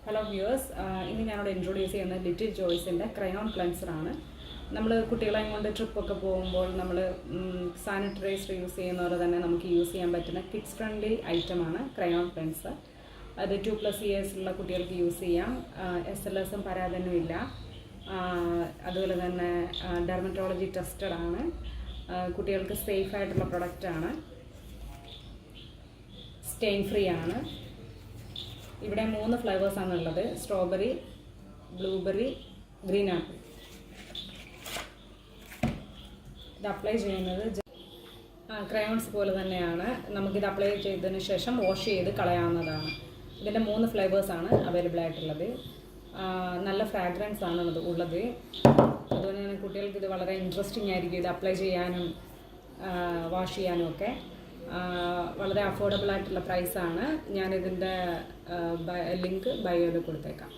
Hello viewers, ഇന്ന് ഞാനിവിടെ introduce ചെയ്യുന്നത് ലിറ്റിൽ ജോയ്സിൻ്റെ ക്രയോൺ ക്ലെൻസറാണ്. നമ്മൾ കുട്ടികളെയും കൊണ്ട് ട്രിപ്പൊക്കെ പോകുമ്പോൾ നമ്മൾ സാനിറ്റൈസർ യൂസ് ചെയ്യുന്നവർ തന്നെ നമുക്ക് യൂസ് ചെയ്യാൻ പറ്റുന്ന കിഡ്സ് ഫ്രണ്ട്ലി ഐറ്റമാണ് ക്രയോൺ ക്ലെൻസർ. അത് 2+ ഇയേഴ്സുള്ള കുട്ടികൾക്ക് യൂസ് ചെയ്യാം. SLSും പരാതനും ഇല്ല. അതുപോലെ തന്നെ ഡെർമറ്റോളജി ടെസ്റ്റഡ് ആണ്. കുട്ടികൾക്ക് സേഫ് ആയിട്ടുള്ള പ്രൊഡക്റ്റാണ്. സ്റ്റെയിൻ ഫ്രീ ആണ്. ഇവിടെ 3 ഫ്ലേവേഴ്സാണ് ഉള്ളത്: സ്ട്രോബെറി, ബ്ലൂബെറി, ഗ്രീൻ ആപ്പിൾ. ഇത് അപ്ലൈ ചെയ്യുന്നത് ക്രയോൺസ് പോലെ തന്നെയാണ്. നമുക്കിത് അപ്ലൈ ചെയ്തതിന് ശേഷം വാഷ് ചെയ്ത് കളയാവുന്നതാണ്. ഇതിൻ്റെ 3 ഫ്ലേവേഴ്സാണ് അവൈലബിൾ ആയിട്ടുള്ളത്. നല്ല ഫ്രാഗ്രൻസ് ആണ് ഉള്ളത്. അതുപോലെ തന്നെ കുട്ടികൾക്ക് ഇത് വളരെ ഇൻട്രസ്റ്റിംഗ് ആയിരിക്കും ഇത് അപ്ലൈ ചെയ്യാനും വാഷ് ചെയ്യാനും ഒക്കെ. വളരെ അഫോർഡബിൾ ആയിട്ടുള്ള പ്രൈസാണ്. ഞാനിതിൻ്റെ ലിങ്ക് ബയോയിൽ കൊടുത്തേക്കാം.